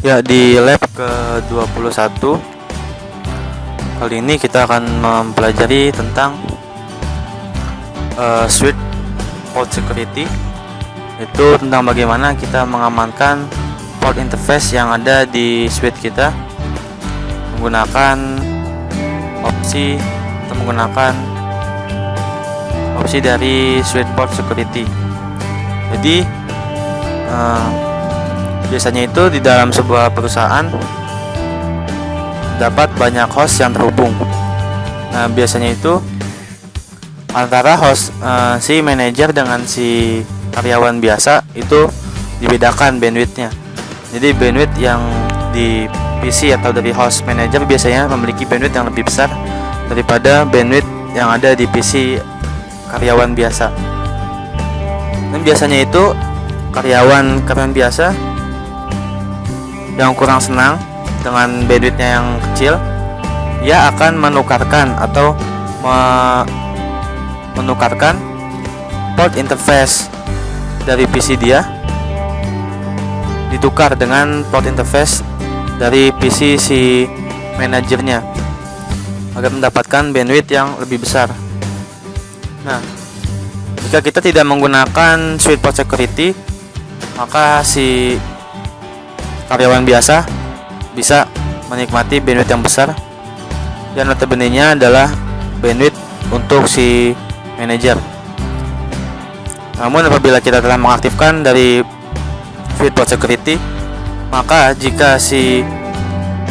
Ya, di lab ke-21 kali ini kita akan mempelajari tentang switch port security, itu tentang bagaimana kita mengamankan port interface yang ada di switch kita menggunakan opsi dari switch port security. Jadi biasanya itu di dalam sebuah perusahaan dapat banyak host yang terhubung. Nah, biasanya itu antara host si manajer dengan si karyawan biasa itu dibedakan bandwidthnya. Jadi bandwidth yang di PC atau dari host manager biasanya memiliki bandwidth yang lebih besar daripada bandwidth yang ada di PC karyawan biasa. Dan biasanya itu karyawan biasa yang kurang senang dengan bandwidthnya yang kecil, dia akan menukarkan port interface dari PC dia ditukar dengan port interface dari PC si manajernya agar mendapatkan bandwidth yang lebih besar. Nah, jika kita tidak menggunakan switch port security, maka si karyawan biasa bisa menikmati bandwidth yang besar, dan notabene-nya adalah bandwidth untuk si manajer. Namun apabila kita telah mengaktifkan dari switch port security, maka jika si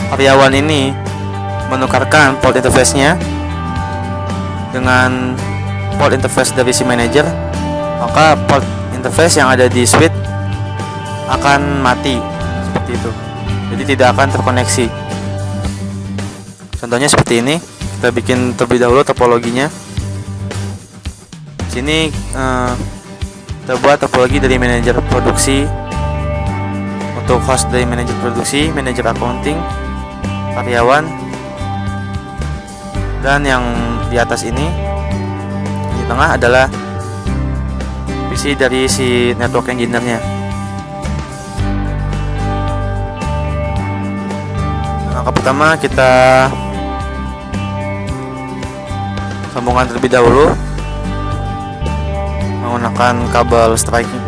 karyawan ini menukarkan port interface-nya dengan port interface dari si manajer, maka port interface yang ada di switch akan mati seperti itu. Jadi tidak akan terkoneksi. Contohnya seperti ini. Kita bikin terlebih dahulu topologinya. Sini kita buat topologi dari manajer produksi, untuk host dari manajer produksi, manajer accounting, karyawan, dan yang di atas ini di tengah adalah PC dari si network engineer-nya. Langkah pertama, kita sambungkan terlebih dahulu menggunakan kabel striking.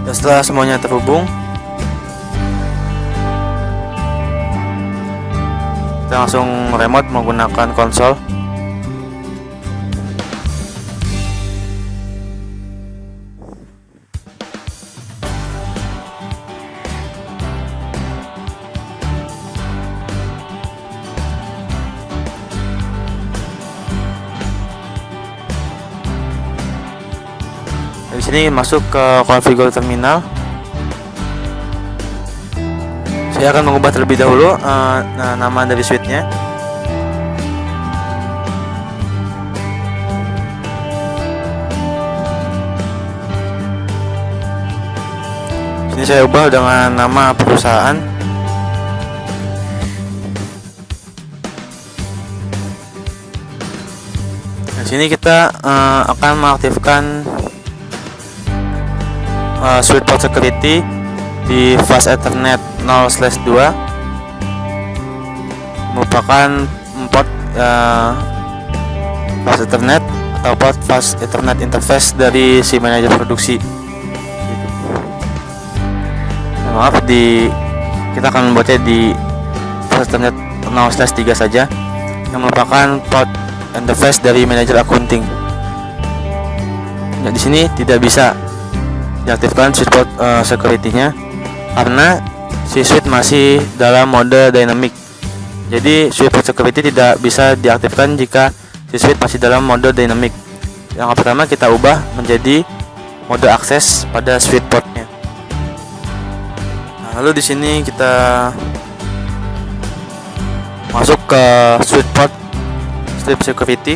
Dan setelah semuanya terhubung, kita langsung remote menggunakan konsol. Di sini masuk ke configure terminal. Saya akan mengubah terlebih dahulu nama dari switch-nya. Sini saya ubah dengan nama perusahaan. Di sini kita akan mengaktifkan switch port security di fast Ethernet 0/2 merupakan port fast Ethernet atau port fast Ethernet interface dari si manajer produksi. Maaf, kita akan membuatnya di fast Ethernet 0/3 saja, yang merupakan port interface dari manajer accounting. Nah, di sini tidak bisa diaktifkan switch port security-nya karena si switch masih dalam mode dynamic. Jadi switch port security tidak bisa diaktifkan jika si switch masih dalam mode dynamic. Yang pertama, kita ubah menjadi mode akses pada switch port-nya. Nah, lalu di sini kita masuk ke switch port strip security.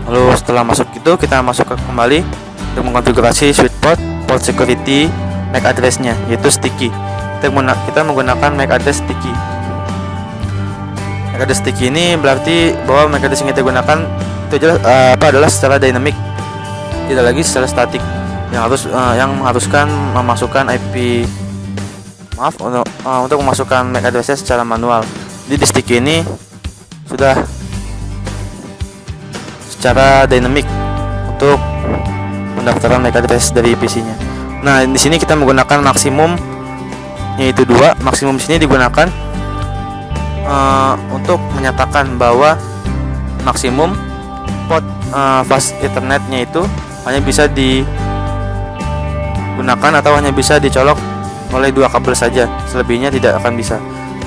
Lalu setelah masuk itu, kita masuk kembali untuk mengkonfigurasi switch port security MAC address-nya, yaitu sticky. Kita menggunakan MAC address sticky. MAC address sticky ini berarti bahwa MAC address yang kita gunakan itu adalah secara dynamic, tidak lagi secara statik, yang mengharuskan memasukkan IP untuk memasukkan MAC address secara manual. Jadi di stick ini sudah secara dynamic untuk pendaftaran MAC address dari PC-nya. Nah, di sini kita menggunakan maksimum, yaitu 2. Maksimum sini digunakan untuk menyatakan bahwa maksimum port fast ethernetnya itu hanya bisa digunakan atau hanya bisa dicolok oleh 2 kabel saja, selebihnya tidak akan bisa.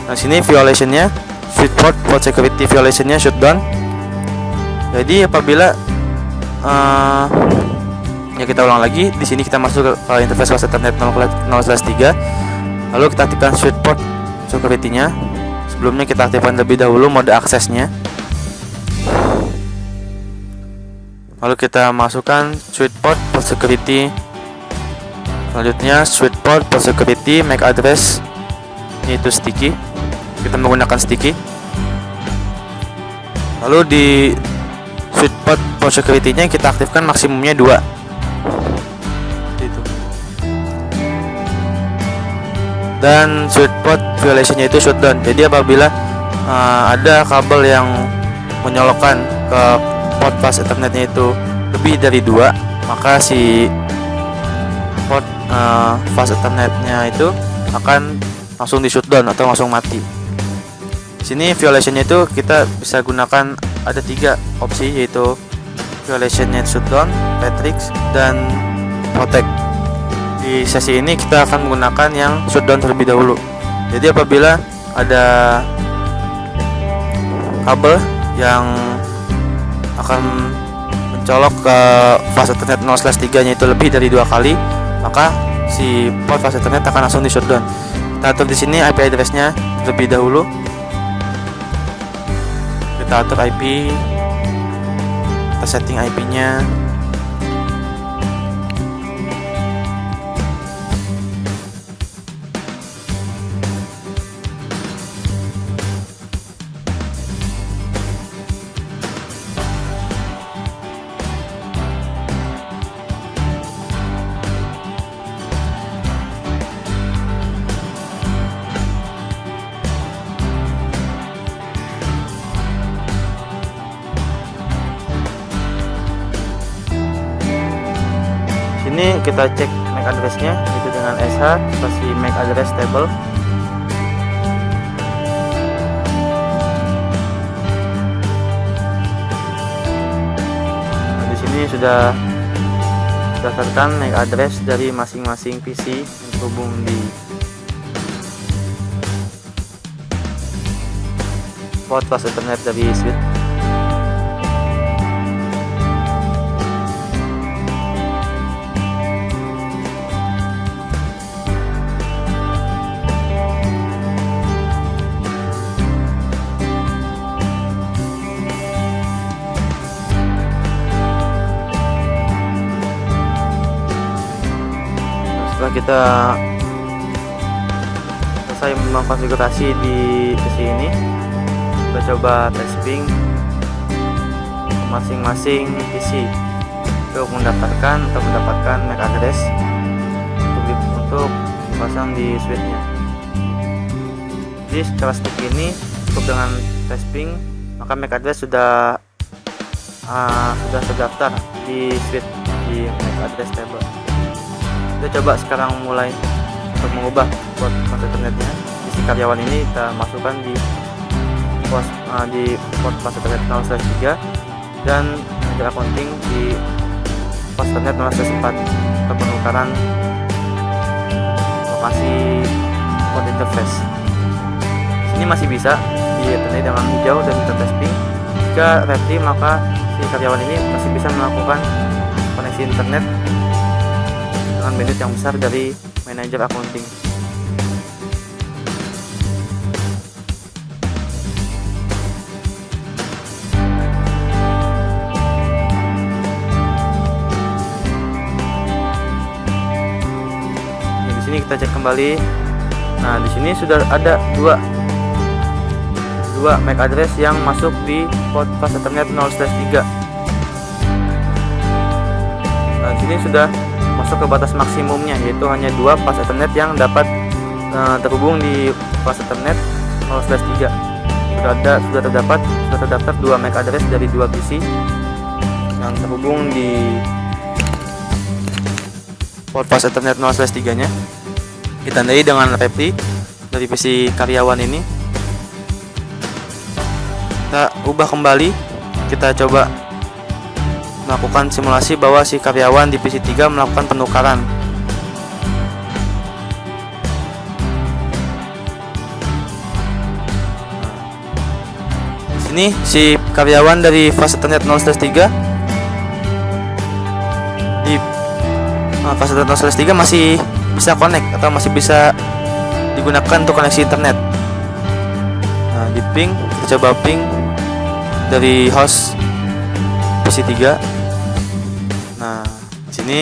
Nah, sini violationnya switch port security violationnya shutdown. Jadi apabila ya kita ulang lagi, di sini kita masuk ke interface fast ethernet 0/3, lalu kita aktifkan switch port security-nya. Sebelumnya kita aktifkan lebih dahulu mode aksesnya. Lalu kita masukkan switch port security. Selanjutnya switch port security MAC address, yaitu sticky. Kita menggunakan sticky. Lalu di switch port security-nya kita aktifkan maksimumnya 2. Itu. Dan switch port violation-nya itu shutdown. Jadi apabila ada kabel yang menyolokkan ke port fast ethernetnya itu lebih dari 2, maka si port fast ethernetnya itu akan langsung di shutdown atau langsung mati. Di sini violationnya itu kita bisa gunakan ada 3 opsi, yaitu violationnya shutdown, matrix, dan protect. Di sesi ini kita akan menggunakan yang shutdown terlebih dahulu. Jadi apabila ada kabel yang akan mencolok ke fast ethernet 0/3 nya itu lebih dari 2 kali, maka si port fast ethernet akan langsung di shutdown. Kita atur di sini IP address-nya terlebih dahulu. Kita atur IP, kita setting IP-nya. Ini kita cek MAC address-nya, itu dengan SH spasi MAC address table. Nah, di sini sudah berdasarkan MAC address dari masing-masing PC yang terhubung di port fast ethernet dari switch. Setelah kita selesai mengkonfigurasi di PC ini, kita coba testing masing-masing PC untuk mendapatkan MAC address untuk dipasang di switch-nya. Jadi secara stick ini cukup dengan testing, maka MAC address sudah terdaftar di switch di MAC address table. Kita coba sekarang mulai untuk mengubah port fast ethernetnya. Isi karyawan ini kita masukkan di port fast ethernet 0/3 dan manajer accounting di fast ethernet 0/4 untuk penukaran lokasi port interface. Ini masih bisa ditandai dengan hijau dan kita testing. Jika ready, maka si karyawan ini masih bisa melakukan koneksi internet dengan bandwidth yang besar dari manajer accounting. Nah, di sini kita cek kembali. Nah, di sini sudah ada dua MAC address yang masuk di port fast ethernet 0/3. Nah, di sini sudah masuk ke batas maksimumnya, yaitu hanya 2 fast ethernet yang dapat terhubung di fase Ethernet 0/3. Sudah terdaftar 2 MAC address dari 2 PC yang terhubung di port fase Ethernet 0/3 nya. Ditandai dengan repli dari PC karyawan ini. Kita ubah kembali, kita coba melakukan simulasi bahwa si karyawan di PC 3 melakukan penukaran. Ini si karyawan dari fase Ethernet 0/3 di fase Ethernet 0/3 masih bisa connect atau masih bisa digunakan untuk koneksi internet. Nah, di ping, kita coba ping dari host PC 3. Nah, di sini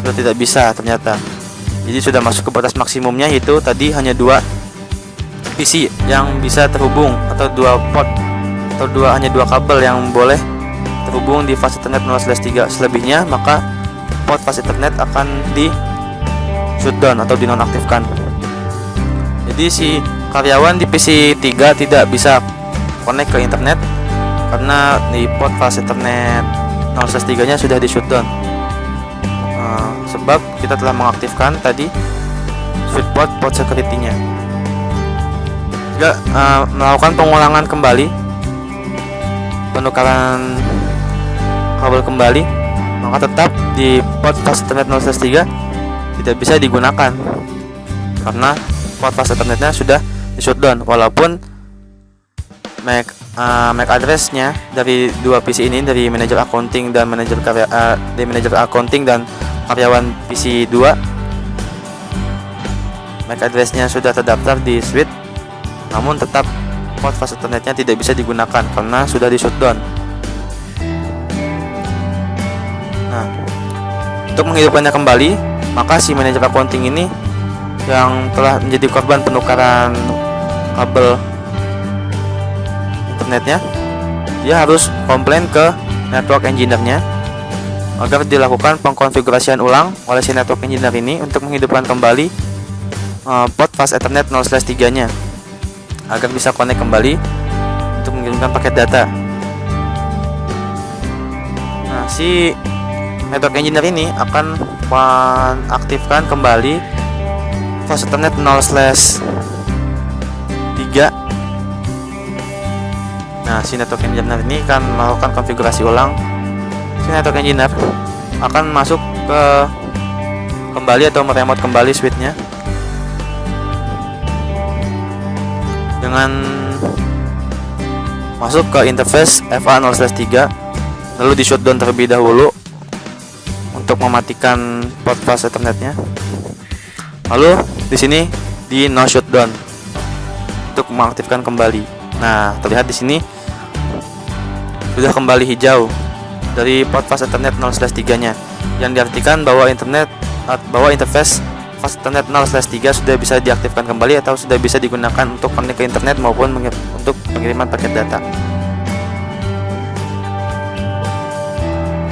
sudah tidak bisa ternyata. Jadi sudah masuk ke batas maksimumnya, yaitu tadi hanya 2 PC yang bisa terhubung atau 2 port atau hanya 2 kabel yang boleh terhubung di fase Ethernet 0/3. Selebihnya maka port fase Ethernet akan di shutdown atau dinonaktifkan. Jadi si karyawan di PC 3 tidak bisa connect ke internet karena di port fase Ethernet 0/3 nya sudah di shutdown. Sebab kita telah mengaktifkan tadi switch port security-nya. Jika melakukan pengulangan kembali, penukaran kabel kembali, maka tetap di port fase Ethernet 0/3 tidak bisa digunakan karena port fase Ethernetnya sudah di shutdown, walaupun MAC address-nya dari 2 PC ini, dari manajer accounting dan accounting dan karyawan PC 2, MAC address-nya sudah terdaftar di switch, namun tetap port fase Ethernetnya tidak bisa digunakan karena sudah di shutdown. Nah, untuk menghidupkannya kembali, maka si manajer accounting ini yang telah menjadi korban penukaran kabel internetnya, dia harus komplain ke network engineer-nya agar dilakukan pengkonfigurasian ulang oleh si network engineer ini untuk menghidupkan kembali port fase Ethernet 0/3 nya agar bisa connect kembali untuk mengirimkan paket data. Nah, si network engineer ini akan mengaktifkan kembali fase Ethernet 0/3. Nah, si network engineer ini akan melakukan konfigurasi ulang. Si network engineer akan masuk ke kembali atau meremote kembali switch-nya dengan masuk ke interface FA 0/3, lalu di shutdown terlebih dahulu untuk mematikan port fase Ethernet-nya. Lalu di sini di no shutdown untuk mengaktifkan kembali. Nah, terlihat di sini sudah kembali hijau dari port fase Ethernet 0/3-nya, yang diartikan bahwa interface fase Ethernet 0/3 sudah bisa diaktifkan kembali atau sudah bisa digunakan untuk connect ke internet maupun untuk pengiriman paket data.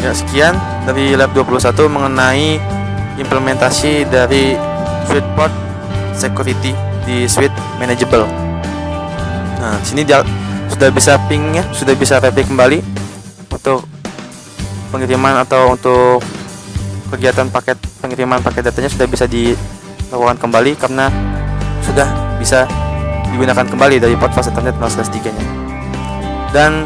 Ya, sekian dari Lab 21 mengenai implementasi dari switch port security di switch manageable. Nah, sini dia sudah bisa pingnya, sudah bisa replik kembali untuk pengiriman atau untuk kegiatan pengiriman paket datanya sudah bisa dilakukan kembali karena sudah bisa digunakan kembali dari port fase Ethernet 0/3 nya. Dan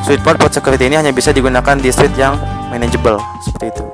switch port security ini hanya bisa digunakan di switch yang manageable seperti itu.